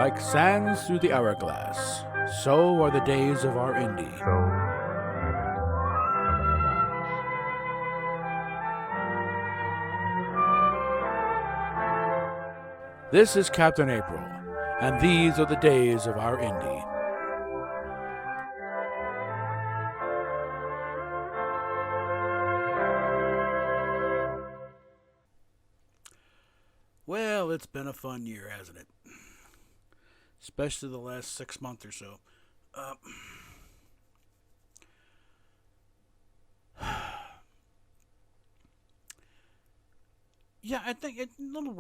Like sands through the hourglass, so are the days of our Indy. This is Captain April, and these are the days of our Indy. Well, it's been a fun year, hasn't it? Especially the last 6 months or so. Yeah, I think it's a little.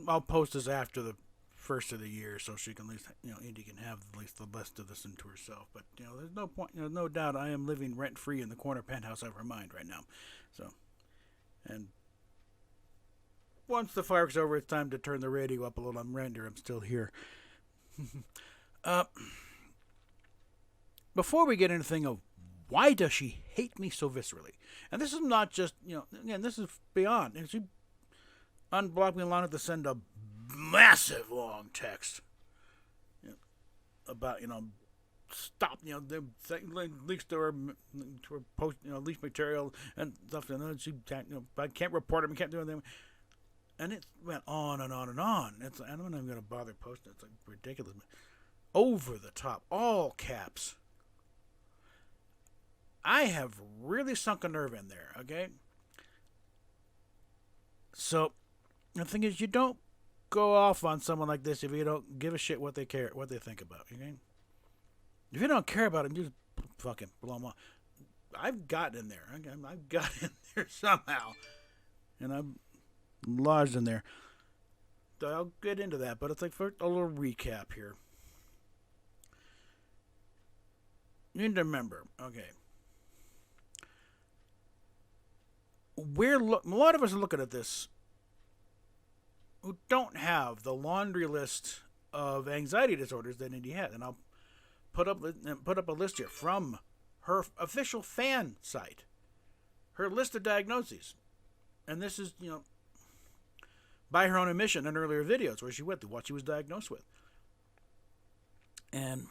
I'll post this after the first of the year, so she can at least, Indy can have at least the best of this into herself. But there's no point. No doubt, I am living rent free in the corner penthouse of her mind right now. So, and once the fireworks over, it's time to turn the radio up a little. I'm still here. uh, Before we get into the thing of why does she hate me so viscerally, and this is not just again, this is beyond. And she unblocked me long enough to send a massive long text about stop the leaks to her post leaked material and stuff, and she can't I can't report it, we can't do anything. And it went on and on and on. It's like, I'm not even going to bother posting it. It's like ridiculous. Over the top. All caps. I have really sunk a nerve in there, okay? So, the thing is, you don't go off on someone like this if you don't give a shit what they think about, okay? If you don't care about them, just fucking blow them off. I've gotten in there. I've got in there somehow. And I'm lodged in there. So I'll get into that, but it's like for a little recap here. You need to remember, okay. A lot of us are looking at this who don't have the laundry list of anxiety disorders that Indy had, and I'll put up a list here from her official fan site, her list of diagnoses, and this is by her own admission in earlier videos where she went through what she was diagnosed with. And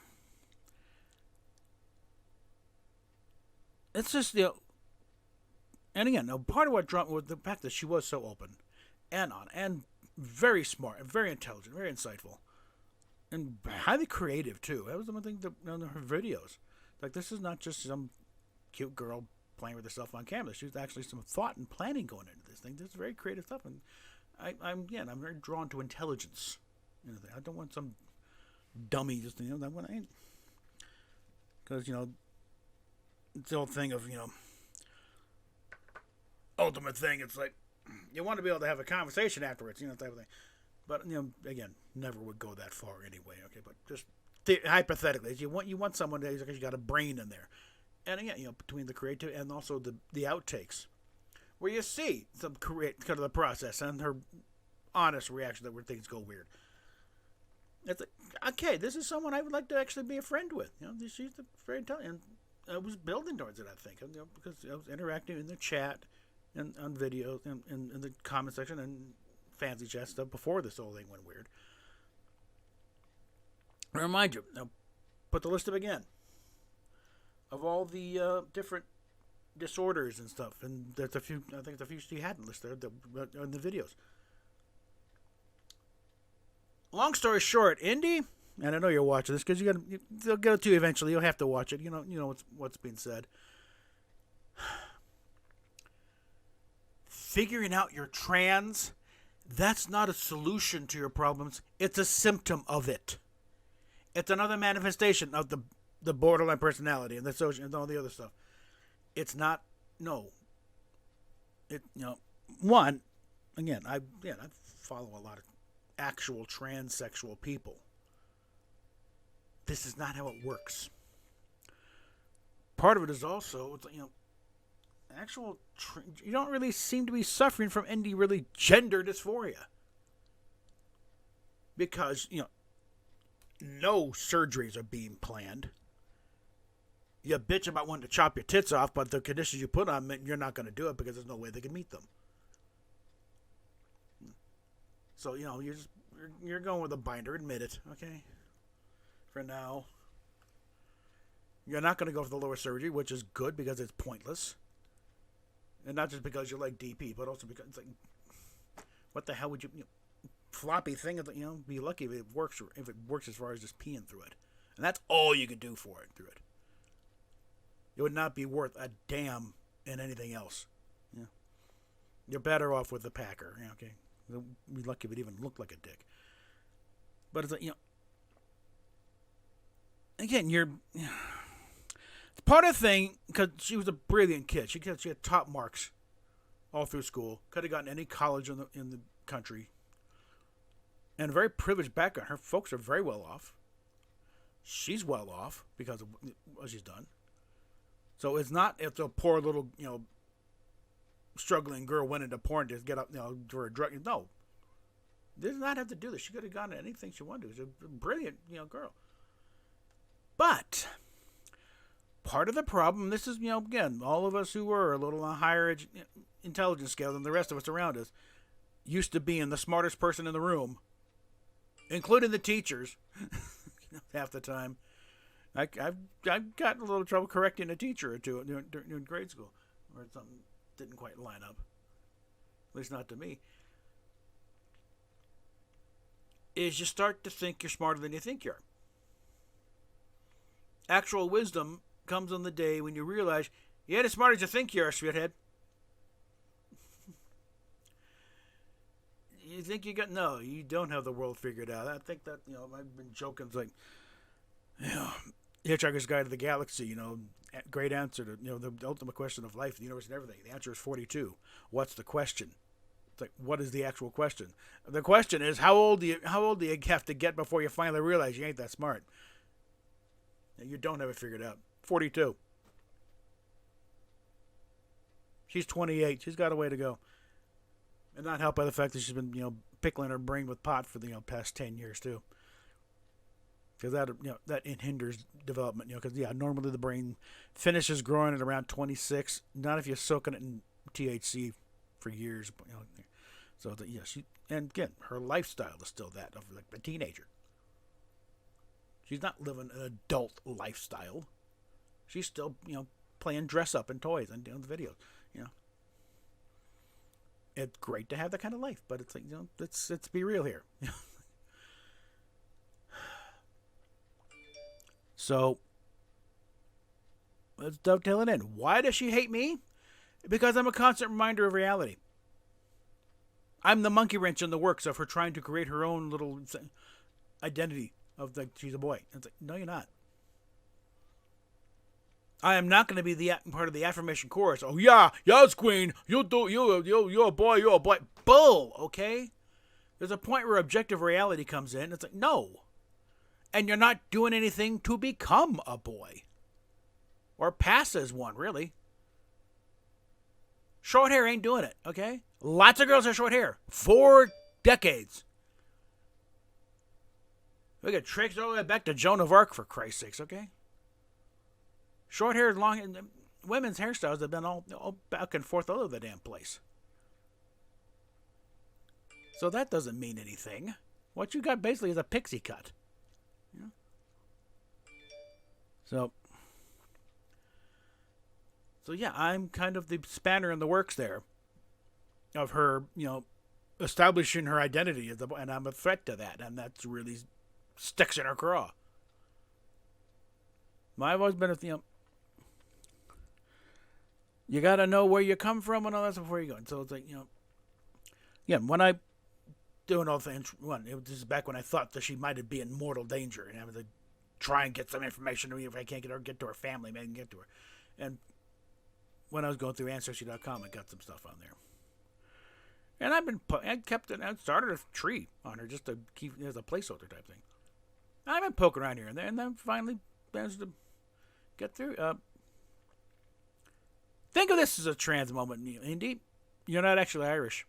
it's just, and again, now part of what drama was the fact that she was so open and very smart and very intelligent, very insightful, and highly creative too. That was the one thing in her videos. Like, this is not just some cute girl playing with herself on camera. There's actually some thought and planning going into this thing. This is very creative stuff, and I'm very drawn to intelligence. I don't want some dummy just that one. Because it's the old thing of ultimate thing. It's like you want to be able to have a conversation afterwards, type of thing. But again, never would go that far anyway. Okay, but just hypothetically, you want someone that you got a brain in there, and again, between the creative and also the outtakes, where you see some kind of the process and her honest reaction where things go weird. It's like, okay, this is someone I would like to actually be a friend with. She's very intelligent. And I was building towards it, I think, because I was interacting in the chat and on videos and in the comment section and fancy chat stuff before this whole thing went weird. I remind you, now put the list up again of all the different disorders and stuff, and there's a few. I think there's a few she hadn't listed in the videos. Long story short, Indy, and I know you're watching this because they'll get it to you eventually. You'll have to watch it. You know what's being said. Figuring out you're trans, that's not a solution to your problems. It's a symptom of it. It's another manifestation of the borderline personality and the social and all the other stuff. It's not, no. One, again, I follow a lot of actual transsexual people. This is not how it works. Part of it is also, you don't really seem to be suffering from any really gender dysphoria. Because, no surgeries are being planned. You bitch about wanting to chop your tits off, but the conditions you put on, you're not going to do it because there's no way they can meet them. So, you just you're going with a binder. Admit it, okay? For now. You're not going to go for the lower surgery, which is good because it's pointless. And not just because you like DP, but also because it's like, what the hell would you floppy thing, be lucky if it works as far as just peeing through it. And that's all you could do for it through it. It would not be worth a damn in anything else. Yeah. You're better off with the Packer, okay? You'd be lucky if it even looked like a dick. But it's like, again, it's part of the thing, because she was a brilliant kid. She had top marks all through school. Could have gotten any college in the country. And a very privileged background. Her folks are very well off. She's well off because of what she's done. So it's a poor little, struggling girl went into porn to get up, for a drug. No. Did not have to do this. She could have gotten anything she wanted to. She's a brilliant, girl. But part of the problem, this is, again, all of us who were a little on higher intelligence scale than the rest of us around us, used to being the smartest person in the room, including the teachers, half the time. I've gotten a little trouble correcting a teacher or two in grade school, where something didn't quite line up. At least not to me. Is you start to think you're smarter than you think you are. Actual wisdom comes on the day when you realize you ain't as smart as you think you are, shithead. You think you got... No, you don't have the world figured out. I think that, I've been joking. It's like, Hitchhiker's Guide to the Galaxy, great answer to, the ultimate question of life, the universe, and everything. The answer is 42. What's the question? It's like, what is the actual question? The question is, how old do you have to get before you finally realize you ain't that smart? You don't have it figured out. 42. She's 28. She's got a way to go. And not helped by the fact that she's been, pickling her brain with pot for the past 10 years too. Because that hinders development. Because normally the brain finishes growing at around 26. Not if you're soaking it in THC for years. So and again, her lifestyle is still that of like a teenager. She's not living an adult lifestyle. She's still, playing dress up and toys and doing the videos. It's great to have that kind of life, but it's like, let's be real here. So let's dovetail it in. Why does she hate me? Because I'm a constant reminder of reality. I'm the monkey wrench in the works of her trying to create her own little identity of like she's a boy. It's like, no, you're not. I am not going to be the part of the affirmation chorus. Oh yeah, yes, queen. You're a boy. You're a boy. Bull. Okay. There's a point where objective reality comes in. It's like, no, and you're not doing anything to become a boy, or pass as one. Really. Short hair ain't doing it. Okay. Lots of girls have short hair for decades. We got tricks all the way back to Joan of Arc, for Christ's sakes, okay? Short hair, long, and women's hairstyles have been all back and forth all over the damn place. So that doesn't mean anything. What you got basically is a pixie cut. So yeah, I'm kind of the spanner in the works there of her, establishing her identity as and I'm a threat to that, and that's really sticks in her craw. I've always been you got to know where you come from and all that before you go. And so it's like, when I doing all things, this is back when I thought that she might be in mortal danger, and I was like, try and get some information to me. If I can't get to her family, maybe I can get to her. And when I was going through Ancestry.com, I got some stuff on there. And I started a tree on her just to keep as a placeholder type thing. I've been poking around here and there, and then finally managed to get through. Think of this as a trans moment, Indy. You're not actually Irish.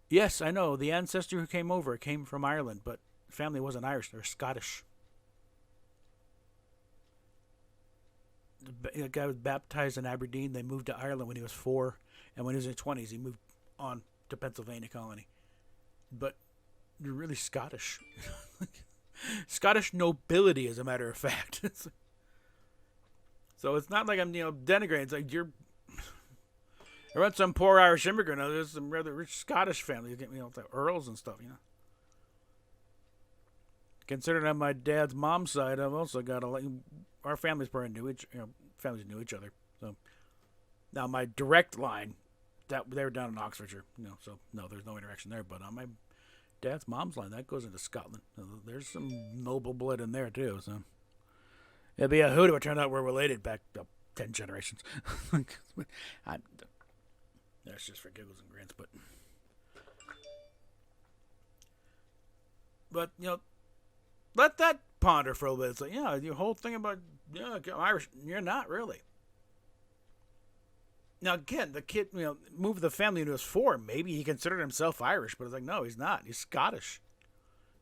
Yes, I know. The ancestor who came over came from Ireland, but family wasn't Irish. They were Scottish. The guy was baptized in Aberdeen. They moved to Ireland when he was 4. And when he was in his 20s, he moved on to Pennsylvania colony. but you're really Scottish. Scottish nobility, as a matter of fact. So it's not like I'm, denigrating. It's like I read some poor Irish immigrant. There's some rather rich Scottish families, the earls and stuff. Considering on my dad's mom's side, I've also got our families probably families knew each other. So now my direct line, that they were down in Oxfordshire, so no, there's no interaction there. But on my dad's mom's line, that goes into Scotland. There's some noble blood in there too. So it'd be a hoot if it turned out we're related back up 10 generations. That's just for giggles and grins, but let that ponder for a little bit. It's like, your whole thing about Irish, you're not really. Now again, the kid, moved the family when he was 4. Maybe he considered himself Irish, but it's like, no, he's not. He's Scottish.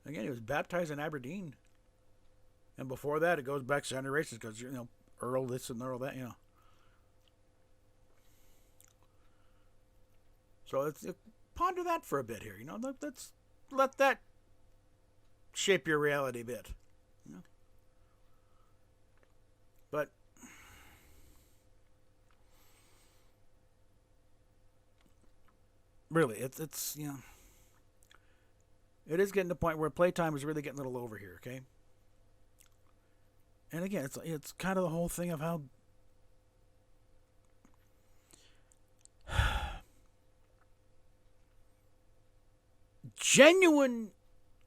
Again, he was baptized in Aberdeen, and before that, it goes back generations because Earl this and Earl that. So let's ponder that for a bit here. Let's let that shape your reality a bit. But really, it's it is getting to the point where playtime is really getting a little over here. Okay. And again, it's kind of the whole thing of how genuine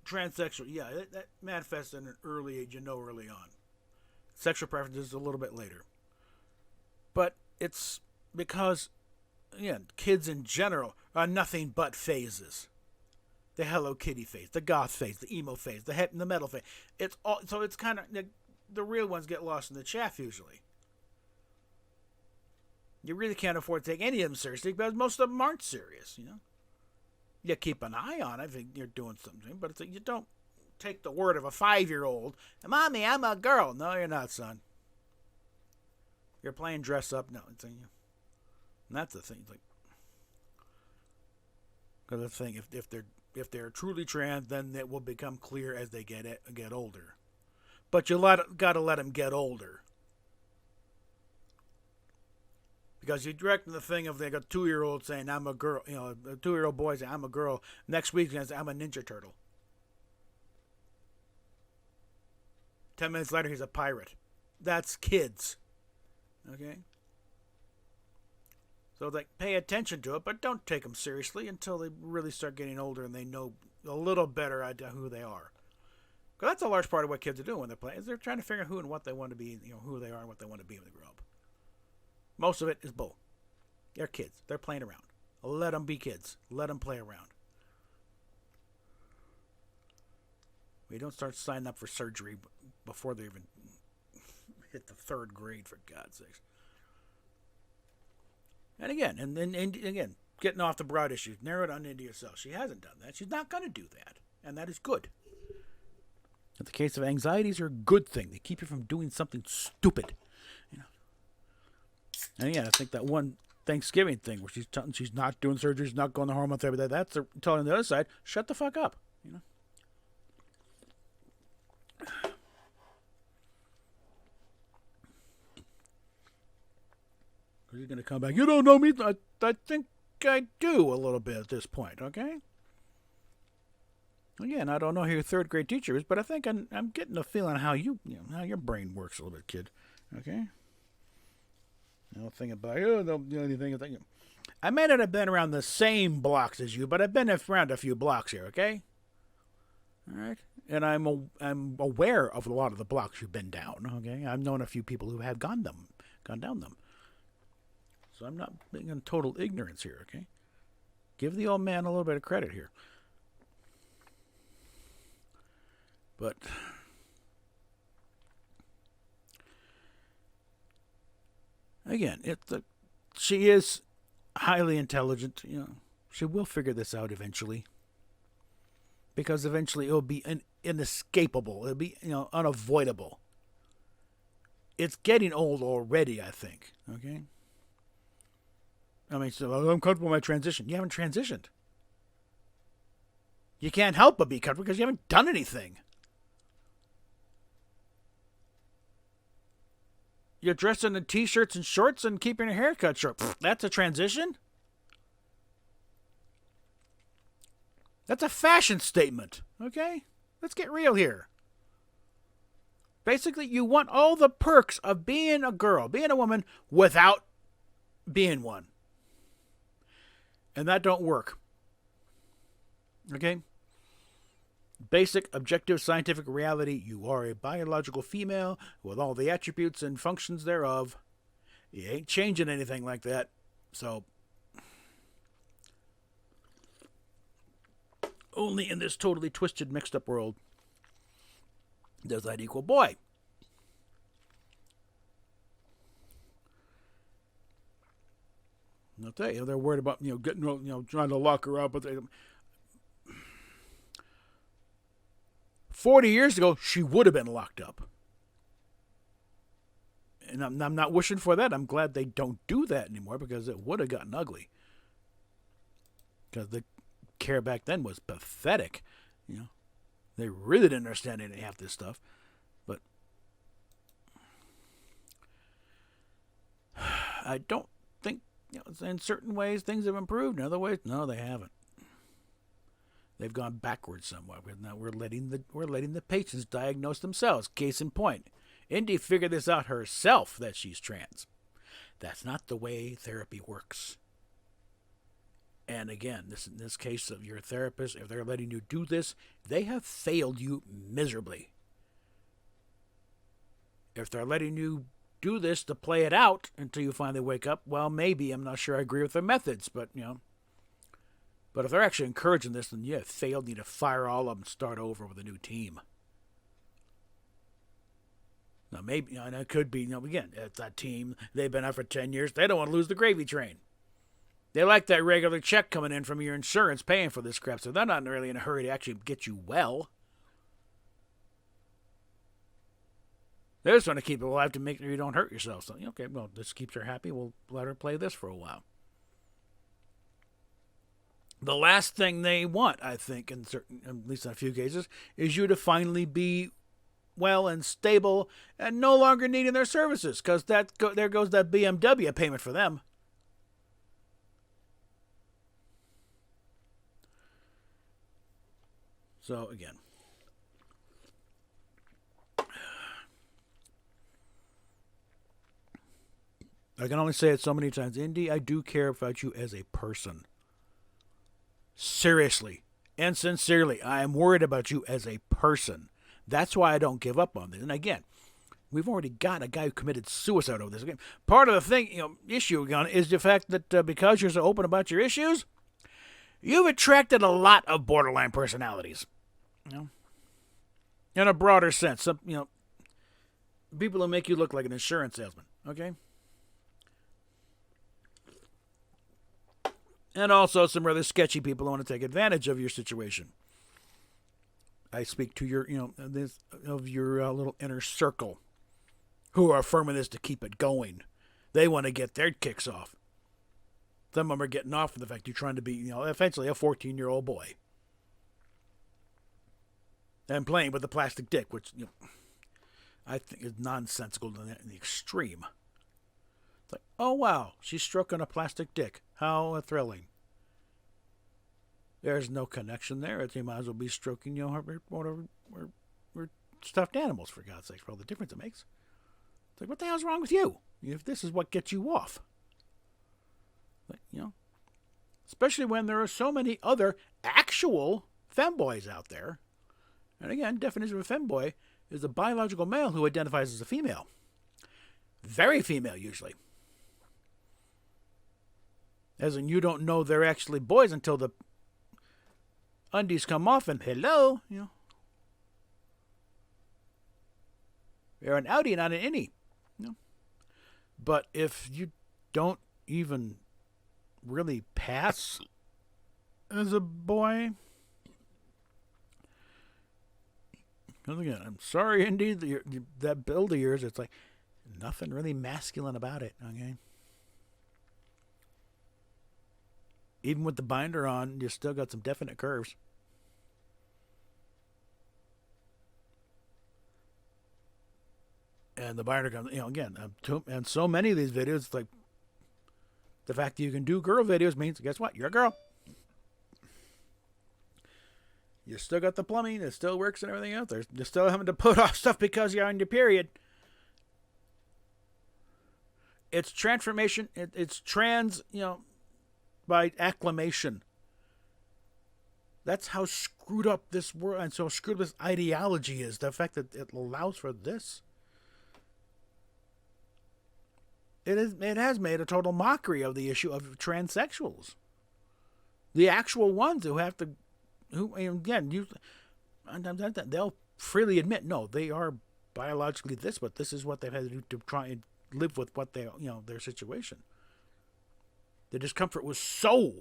transsexual, that manifests in an early age, early on. Sexual preferences a little bit later. But it's because, kids in general are nothing but phases. The Hello Kitty phase, the goth phase, the emo phase, the metal phase. It's all, so it's kind of, the real ones get lost in the chaff usually. You really can't afford to take any of them seriously because most of them aren't serious, You keep an eye on it if you're doing something, but it's like you don't take the word of a 5-year-old. Mommy, I'm a girl. No, you're not, son. You're playing dress up. No, it's and that's the thing. Like, because the thing, if they're truly trans, then it will become clear as they get older. But you gotta let them get older. Because you direct the thing of like a 2-year-old saying, I'm a girl, a 2-year-old boy saying, I'm a girl. Next week, he's going to say, I'm a Ninja Turtle. 10 minutes later, he's a pirate. That's kids. Okay? So, pay attention to it, but don't take them seriously until they really start getting older and they know a little better idea who they are. Because that's a large part of what kids are doing when they're playing, is they're trying to figure out who and what they want to be, who they are and what they want to be when they grow up. Most of it is bull. They're kids. They're playing around. Let them be kids. Let them play around. We don't start signing up for surgery before they even hit the 3rd grade, for God's sakes. And again, and again, getting off the broad issues, narrow it down into yourself. She hasn't done that. She's not going to do that. And that is good. In the case of anxieties are a good thing. They keep you from doing something stupid. And I think that one Thanksgiving thing where she's not doing surgery, she's not going to hormone therapy, that's telling the other side, shut the fuck up. Because you're going to come back, you don't know me. I think I do a little bit at this point, okay? Again, I don't know who your 3rd grade teacher is, but I think I'm getting a feeling how how your brain works a little bit, kid. Okay? Think about anything. I may not have been around the same blocks as you, but I've been around a few blocks here, okay? All right? And I'm aware of a lot of the blocks you've been down, okay? I've known a few people who have gone down them. So I'm not being in total ignorance here, okay? Give the old man a little bit of credit here. But again, she is highly intelligent. She will figure this out eventually. Because eventually it'll be inescapable. It'll be unavoidable. It's getting old already, I think. Okay. I mean, so I'm comfortable with my transition. You haven't transitioned. You can't help but be comfortable because you haven't done anything. You're dressed in the t-shirts and shorts and keeping your haircut short. That's a transition? That's a fashion statement, okay? Let's get real here. Basically, you want all the perks of being a girl, being a woman, without being one. And that don't work. Okay? Basic, objective, scientific reality, you are a biological female with all the attributes and functions thereof. You ain't changing anything like that. So, only in this totally twisted, mixed up world does that equal boy. I'll tell you, they're worried about, getting, trying to lock her up, but 40 years ago, she would have been locked up. And I'm not wishing for that. I'm glad they don't do that anymore because it would have gotten ugly. Because the care back then was pathetic. They really didn't understand any half this stuff. But I don't think, in certain ways things have improved. In other ways, no, they haven't. They've gone backwards somewhat. Now we're letting the patients diagnose themselves. Case in point, Indy figured this out herself that she's trans. That's not the way therapy works. And again, in this case of your therapist, if they're letting you do this, they have failed you miserably. If they're letting you do this to play it out until you finally wake up, well, maybe. I'm not sure I agree with their methods, but, But if they're actually encouraging this, then you have failed. You need to fire all of them and start over with a new team. Now, maybe, and it could be, again, it's that team. They've been out for 10 years. They don't want to lose the gravy train. They like that regular check coming in from your insurance paying for this crap, so they're not really in a hurry to actually get you well. They just want to keep it alive to make sure you don't hurt yourself. So, okay, well, this keeps her happy. We'll let her play this for a while. The last thing they want, I think, at least in a few cases, is you to finally be well and stable and no longer needing their services, because there goes that BMW payment for them. So, again, I can only say it so many times. Indy, I do care about you as a person. Seriously and sincerely, I am worried about you as a person. That's why I don't give up on this. And again, we've already got a guy who committed suicide over this. Again, part of the thing, issue again, is the fact that because you're so open about your issues, you've attracted a lot of borderline personalities. In a broader sense, some, people who make you look like an insurance salesman. Okay. And also some rather sketchy people who want to take advantage of your situation. I speak to your, your little inner circle who are affirming this to keep it going. They want to get their kicks off. Some of them are getting off for the fact you're trying to be, eventually a 14-year-old boy. And playing with a plastic dick, which, I think is nonsensical in the extreme. It's like, oh, wow, she's stroking a plastic dick. How thrilling. There's no connection there. You might as well be stroking, whatever, we're stuffed animals, for God's sake, for all the difference it makes. It's like, what the hell's wrong with you? If this is what gets you off. But, especially when there are so many other actual femboys out there. And again, definition of a femboy is a biological male who identifies as a female. Very female, usually. As in, you don't know they're actually boys until the undies come off and hello, They're an outie, not an innie. But if you don't even really pass as a boy, because again, I'm sorry, Indy, that build of yours, it's like nothing really masculine about it, okay? Even with the binder on, you still got some definite curves. And the binder comes, again, and so many of these videos, like the fact that you can do girl videos means, guess what? You're a girl. You still got the plumbing. It still works and everything else. You're still having to put off stuff because you're on your period. It's transformation. It's trans, by acclamation. That's how screwed up this world and so screwed up this ideology is. The fact that it allows for this. It has made a total mockery of the issue of transsexuals. The actual ones who have to, they'll freely admit, no, they are biologically this, but this is what they've had to do to try and live with what their situation. The discomfort was so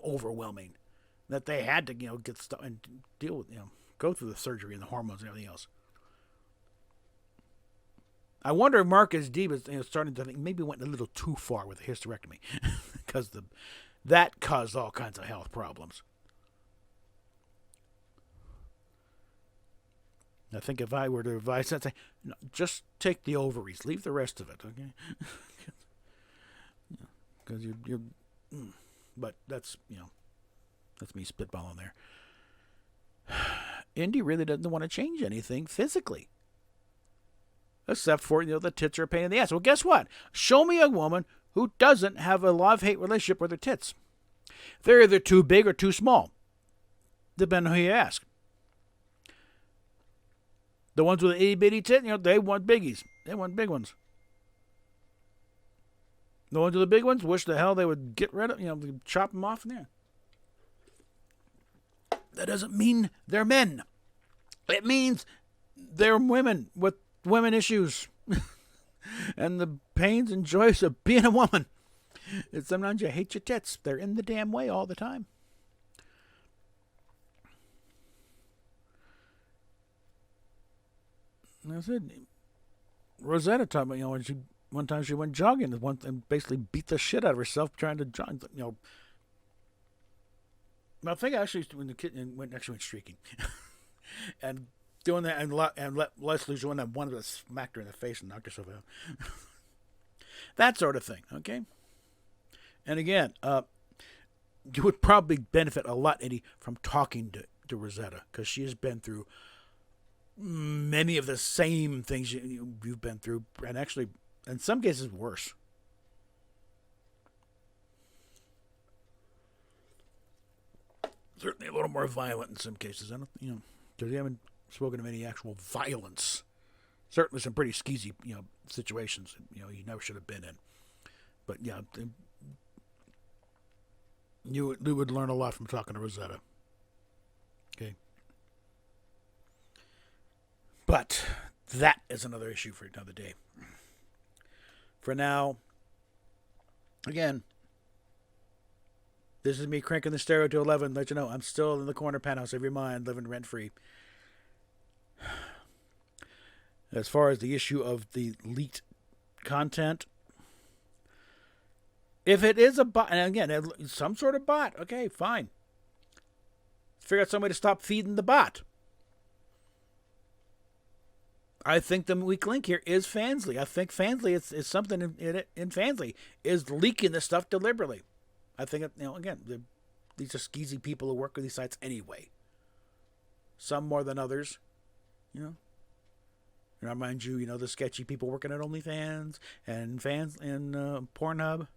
overwhelming that they had to, get stuff and deal with, go through the surgery and the hormones and everything else. I wonder if Marcus D was starting to think maybe went a little too far with the hysterectomy because that caused all kinds of health problems. I think if I were to advise that, say, no, just take the ovaries, leave the rest of it, okay? Because you're, but that's that's me spitballing there. Indy really doesn't want to change anything physically. Except for, the tits are a pain in the ass. Well, guess what? Show me a woman who doesn't have a love-hate relationship with her tits. They're either too big or too small. Depending on who you ask. The ones with the itty-bitty tit, they want biggies. They want big ones. The ones with the big ones wish the hell they would get rid of, chop them off in there. That doesn't mean they're men. It means they're women with women issues and the pains and joys of being a woman. And sometimes you hate your tits. They're in the damn way all the time. And I said, Rosetta taught me, when one time she went jogging and basically beat the shit out of herself trying to jog. I think actually when the kid went streaking, and doing that, and let Leslie doing that, one of us smacked her in the face and knocked herself out. That sort of thing, okay? And again, you would probably benefit a lot, Eddie, from talking to Rosetta, because she has been through many of the same things you've been through, and actually, in some cases, worse. Certainly a little more violent in some cases. I don't, because we haven't spoken of any actual violence. Certainly some pretty skeezy, situations, you never should have been in. But yeah, you would learn a lot from talking to Rosetta. Okay. But that is another issue for another day. For now, again, this is me cranking the stereo to 11. Let you know I'm still in the corner penthouse of your mind, living rent free. As far as the issue of the leaked content, if it is a bot, and again, some sort of bot, okay, fine. Figure out some way to stop feeding the bot. I think the weak link here is Fansly. I think Fansly is something in Fansly is leaking this stuff deliberately. I think, again, these are skeezy people who work with these sites anyway. Some more than others, And I mind you, the sketchy people working at OnlyFans and fans and Pornhub.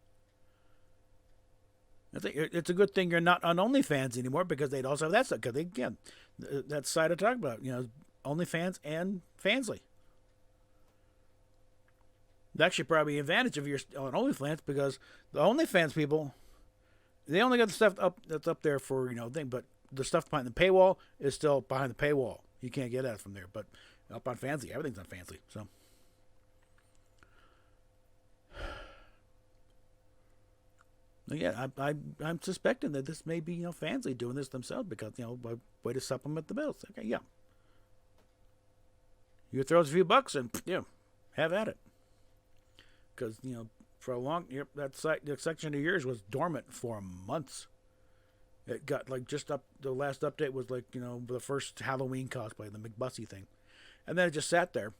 I think it's a good thing you're not on OnlyFans anymore, because they'd also have that stuff. Because again, that side I talked about, OnlyFans and Fansly. It's actually probably an advantage if you're on OnlyFans, because the OnlyFans people, they only got the stuff that's up there for thing, but the stuff behind the paywall is still behind the paywall. You can't get that from there. But up on Fansly, everything's on Fansly. So again, I'm suspecting that this may be Fansly doing this themselves, because by way to supplement the bills. Okay, yeah. You throw us a few bucks and have at it. Because for a long that section of yours was dormant for months. It got just up. The last update was the first Halloween cosplay, the McBussy thing, and then it just sat there.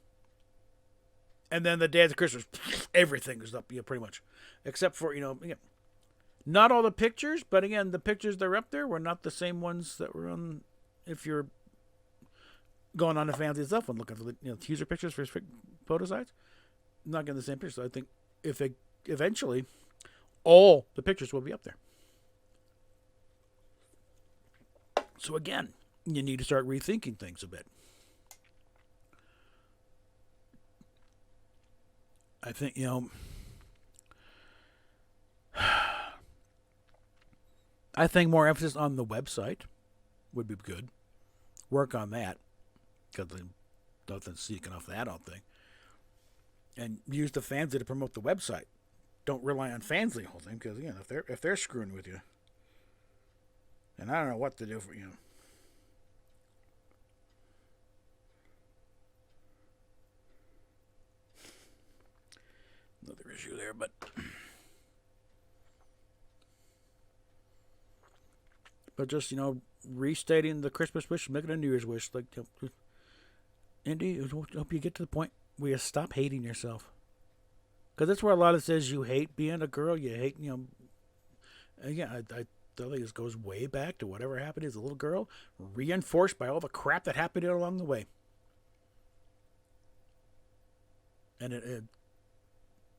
And then the day after Christmas, everything is up, pretty much, except for again, not all the pictures, but again, the pictures that are up there were not the same ones that were on. If you're going on the fancy stuff and looking for the teaser pictures for photo sites, not getting the same pictures. So I think if it eventually, all the pictures will be up there. So again, you need to start rethinking things a bit. I think I think more emphasis on the website would be good. Work on that, because nothing's seeking off that, I don't think. And use the Fansly to promote the website. Don't rely on Fansly the whole thing, because if they're screwing with you, and I don't know what to do for Another issue there, but just restating the Christmas wish, making a New Year's wish, like Indy. I hope you get to the point where you stop hating yourself, because that's where a lot of it says you hate being a girl. You hate Again, I think this goes way back to whatever happened as a little girl, reinforced by all the crap that happened along the way, and it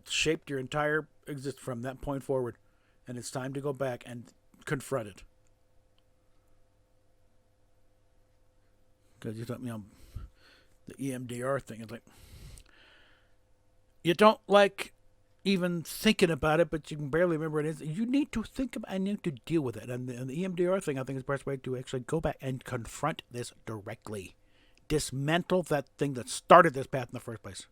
shaped your entire existence from that point forward. And it's time to go back and confront it. Because you thought, the EMDR thing is like, you don't like even thinking about it, but you can barely remember what it is. You need to think about and you need to deal with it. And the EMDR thing, I think, is the best way to actually go back and confront this directly. Dismantle that thing that started this path in the first place.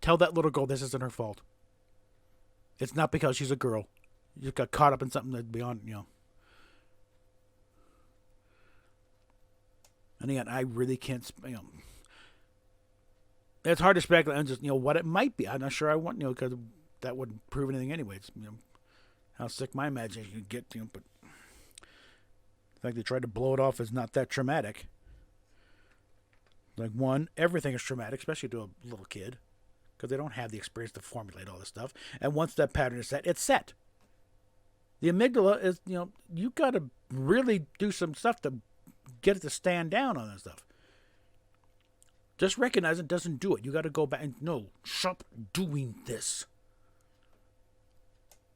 Tell that little girl this isn't her fault. It's not because she's a girl. You just got caught up in something that's beyond, And again, I really can't, it's hard to speculate on just, what it might be. I'm not sure I want, because that wouldn't prove anything anyway. It's, how sick my imagination could get, but the fact they tried to blow it off is not that traumatic. Like, one, everything is traumatic, especially to a little kid, because they don't have the experience to formulate all this stuff. And once that pattern is set, it's set. The amygdala is, you got to really do some stuff to get it to stand down on that stuff. Just recognize it doesn't do it. You got to go back and no, stop doing this.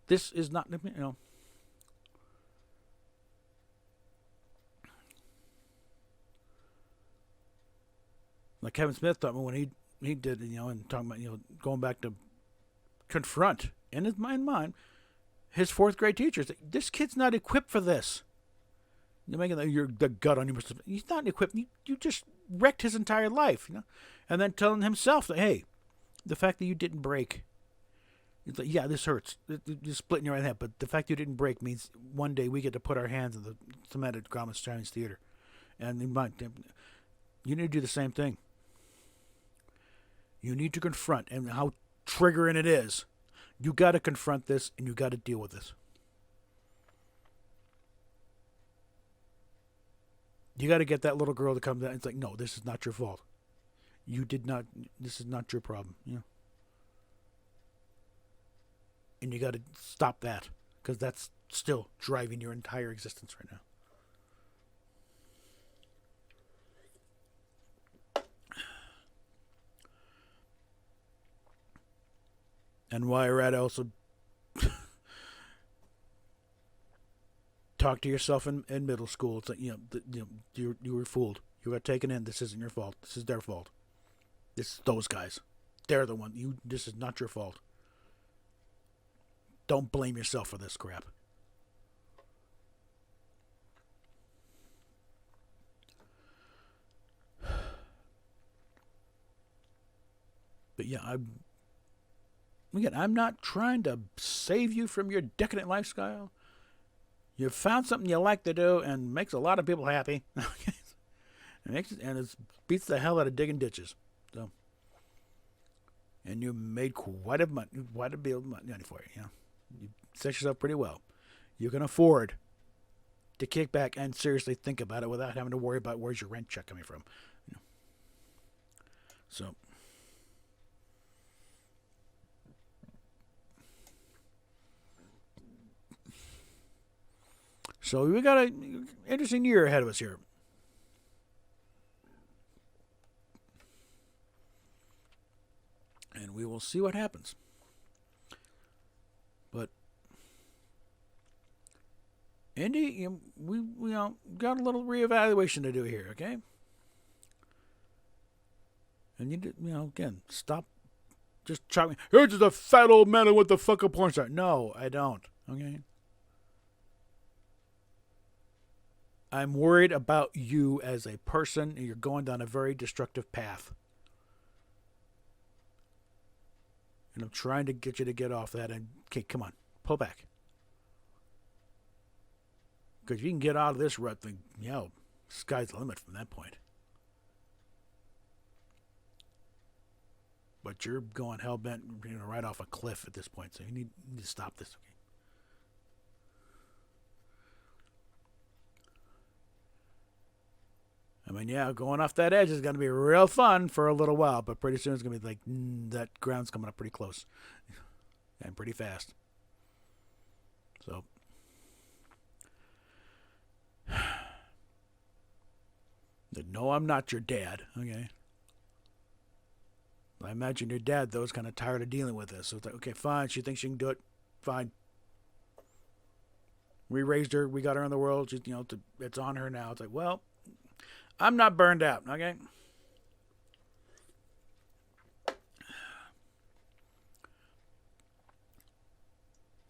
This is not, like Kevin Smith thought when he did, and talking about, going back to confront in his mind, his fourth grade teachers. This kid's not equipped for this. You're making the gut on you. He's not equipped. You just wrecked his entire life, And then telling himself that, hey, the fact that you didn't break, it's like, yeah, this hurts. You're splitting your right head, but the fact you didn't break means one day we get to put our hands in the cemented Grauman's Chinese Theater. And you need to do the same thing. You need to confront, and how triggering it is. You got to confront this, and you got to deal with this. You got to get that little girl to come down. It's like, no, this is not your fault. You did not. This is not your problem. And you got to stop that, because that's still driving your entire existence right now. And why I'd also talk to yourself in middle school. It's like, you were fooled. You got taken in. This isn't your fault. This is their fault. This is those guys. They're the one. This is not your fault. Don't blame yourself for this crap. But yeah, I'm not trying to save you from your decadent lifestyle. You found something you like to do and makes a lot of people happy. And it beats the hell out of digging ditches. So, and you made quite a bit of money for you. You set yourself pretty well. You can afford to kick back and seriously think about it without having to worry about where's your rent check coming from. So, we got an interesting year ahead of us here. And we will see what happens. But Indy, we got a little reevaluation to do here, okay? And again, stop just chopping. You're just a fat old man who went the fuck a porn star. No, I don't. Okay. I'm worried about you as a person, and you're going down a very destructive path. And I'm trying to get you to get off that. And okay, come on, pull back. Because you can get out of this rut thing, sky's the limit from that point. But you're going hell-bent, right off a cliff at this point. So you need to stop this. Okay? I mean, going off that edge is going to be real fun for a little while. But pretty soon it's going to be like, that ground's coming up pretty close. And pretty fast. So. No, I'm not your dad. Okay. I imagine your dad, though, is kind of tired of dealing with this. So it's like, okay, fine. She thinks she can do it. Fine. We raised her. We got her in the world. She's, it's on her now. It's like, well, I'm not burned out. Okay.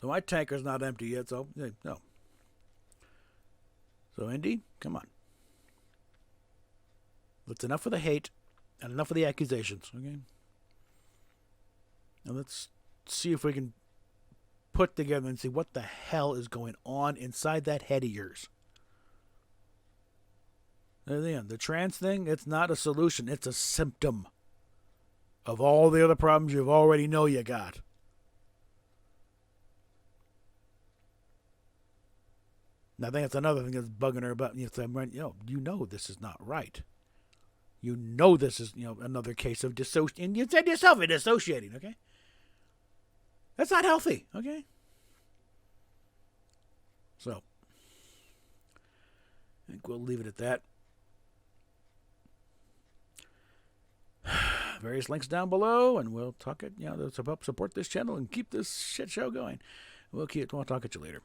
So my tanker's not empty yet. So, no. So, Indy, come on. That's enough of the hate and enough of the accusations. Okay. Now let's see if we can put together and see what the hell is going on inside that head of yours. The trans thing, it's not a solution. It's a symptom of all the other problems you already know you got. And I think that's another thing that's bugging her about. You know this is not right. You know this is another case of dissociating. You said yourself you're dissociating, okay? That's not healthy, okay? So, I think we'll leave it at that. Various links down below, and we'll talk it. To help support this channel and keep this shit show going. We'll talk at you later.